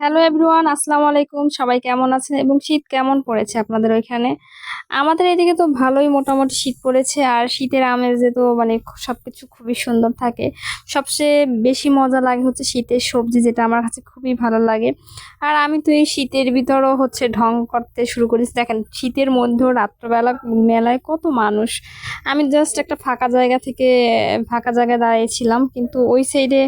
Hello everyone, আসসালামু আলাইকুম। সবাই কেমন আছেন এবং শীত কেমন পড়েছে আপনাদের ওইখানে? আমাদের এদিকে তো ভালোই মোটামুটি শীত পড়েছে। আর শীতের আমেজে তো মানে সবকিছু খুবই সুন্দর থাকে। সবচেয়ে বেশি মজা লাগে হচ্ছে শীতের সবজি, যেটা আমার কাছে খুবই ভালো লাগে। আর আমি তো এই শীতের ভিতরও হচ্ছে ঢং করতে শুরু করেছি। দেখেন, শীতের মধ্যেও রাত্রবেলা মেলায় কত মানুষ। আমি জাস্ট একটা ফাঁকা জায়গায় দাঁড়িয়েছিলাম, কিন্তু ওই সাইডে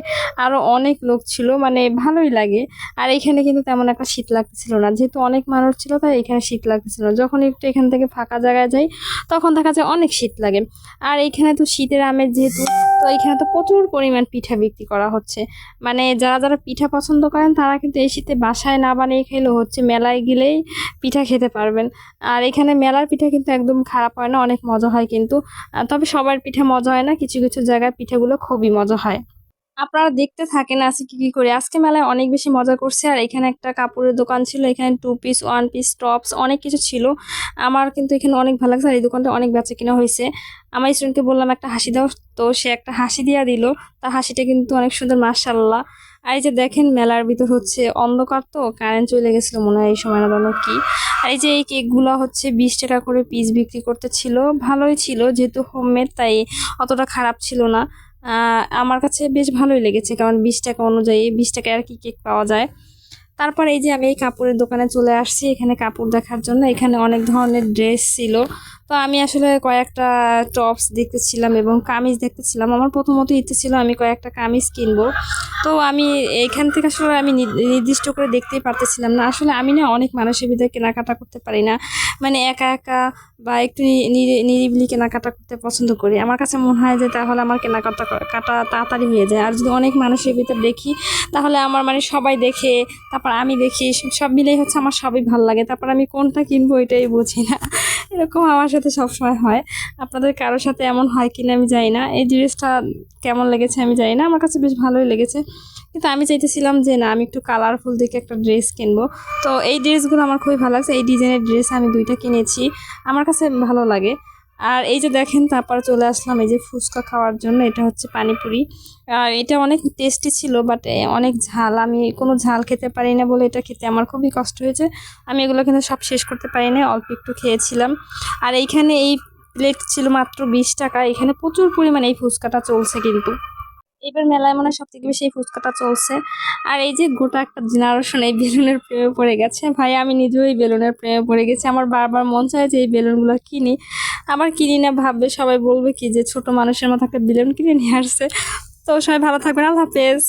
আরো অনেক লোক ছিল, মানে ভালোই লাগে। আর এখানে কিন্তু তেমন একটা শীত লাগতেছিল না, যেহেতু অনেক মানুষ ছিল তাই এখানে শীত লাগতেছিল না। যখন একটু এখান থেকে ফাঁকা জায়গায় যাই তখন দেখা যায় অনেক শীত লাগে। আর এইখানে তো শীতের আমেজ যেহেতু, তো এখানে তো প্রচুর পরিমাণ পিঠা বিক্রি করা হচ্ছে। মানে যারা যারা পিঠা পছন্দ করেন তারা কিন্তু এই শীতে বাসায় না বানিয়ে খেলেও হচ্ছে, মেলায় গেলেই পিঠা খেতে পারবেন। আর এখানে মেলার পিঠা কিন্তু একদম খারাপ হয় না, অনেক মজা হয় কিন্তু। তবে সবার পিঠা মজা হয় না, কিছু কিছু জায়গায় পিঠাগুলো খুবই মজা হয়। আপনারা দেখতে থাকেন আজকে কি কি করে। আজকে মেলায় অনেক বেশি মজা করছে। আর এখানে একটা কাপড়ের দোকান ছিল, এখানে 2 পিস 1 পিস টপস অনেক কিছু ছিল। আমার কিন্তু এখানে অনেক ভালো লাগছে। আর এই দোকানটা অনেক বেচা কিনা হয়েছে। আমার স্টুডেন্টকে বললাম একটা হাসি দাও, তো সে একটা হাসি দিয়া দিল। তার হাসিটা কিন্তু অনেক সুন্দর, মাশাআল্লাহ। আর এই যে দেখেন, মেলার ভিতর হচ্ছে অন্ধকার, তো কারেন্ট চলে গেছিল মনে হয় এই সময়, না জানো কি। আর এই যে এই কেকগুলো হচ্ছে 20 টাকা করে পিস বিক্রি করতেছিল। ভালোই ছিল, যেহেতু হোমমেড তাই অতটা খারাপ ছিল না। আমার কাছে বেশ ভালোই লেগেছে, কারণ 20 টাকা অনুযায়ী 20 টাকায় আর কি কেক পাওয়া যায়। তারপর এই যে আমি এই কাপড়ের দোকানে চলে আসছি, এখানে কাপড় দেখার জন্য। এখানে অনেক ধরনের ড্রেস ছিল। তো আমি আসলে কয়েকটা টপস দেখতেছিলাম এবং কামিজ দেখতেছিলাম। আমার প্রথমত ইচ্ছে ছিল আমি কয়েকটা কামিজ কিনবো। তো আমি এখান থেকে আসলে আমি নির্দিষ্ট করে দেখতেই পারতেছিলাম না। আসলে আমি না অনেক মানুষের ভিতরে কেনাকাটা করতে পারি না, মানে একা একা বা একটু নিরিবিলি কেনাকাটা করতে পছন্দ করি। আমার কাছে মনে হয় যে তাহলে আমার কেনাকাটা কাটা তাড়াতাড়ি হয়ে যায়। আর যদি অনেক মানুষের ভিতর দেখি তাহলে আমার মানে সবাই দেখে, তারপর আমি দেখি, সব মিলেই হচ্ছে আমার সবই ভালো লাগে। তারপর আমি কোনটা কিনবো এটাই বুঝি না। এরকম আমার সাথে সবসময় হয়। আপনাদের কারোর সাথে এমন হয় কিনা আমি জানি না। এই ড্রেসটা কেমন লেগেছে আমি জানি না, আমার কাছে বেশ ভালোই লেগেছে। কিন্তু আমি চাইতেছিলাম যে না, আমি একটু কালারফুল দেখে একটা ড্রেস কিনবো। তো এই ড্রেসগুলো আমার খুবই ভালো লাগছে। এই ডিজাইনের ড্রেস আমি 2টা কিনেছি, আমার কাছে ভালো লাগে। আর এই যে দেখেন, তারপর চলে আসলাম এই যে ফুচকা খাওয়ার জন্য। এটা হচ্ছে পানিপুরি। আর এটা অনেক টেস্টি ছিল, বাট অনেক ঝাল। আমি কোনো ঝাল খেতে পারি না বলে এটা খেতে আমার খুবই কষ্ট হয়েছে। আমি এগুলো কিন্তু সব শেষ করতে পারি না, অল্প একটু খেয়েছিলাম। আর এইখানে এই প্লেট ছিল মাত্র 20 টাকা। এখানে প্রচুর পরিমাণে এই ফুচকাটা চলছে কিন্তু। এবার মেলায় মনে হয় সব থেকে বেশি এই ফুচকাটা চলছে। আর এই যে গোটা একটা জেনারেশন এই বেলুনের প্রেমে পড়ে গেছে। ভাই, আমি নিজেও এই বেলুনের প্রেমে পড়ে গেছি। আমার বারবার মন চায় যে এই বেলুনগুলো কিনি। আবার কিনি না, ভাববে সবাই বলবে কি যে ছোট মানুষের মতো একটা বেলুন কিনে নিয়ে আসছে। তো সবাই ভালো থাকবেন, আল্লাহ হাফেজ।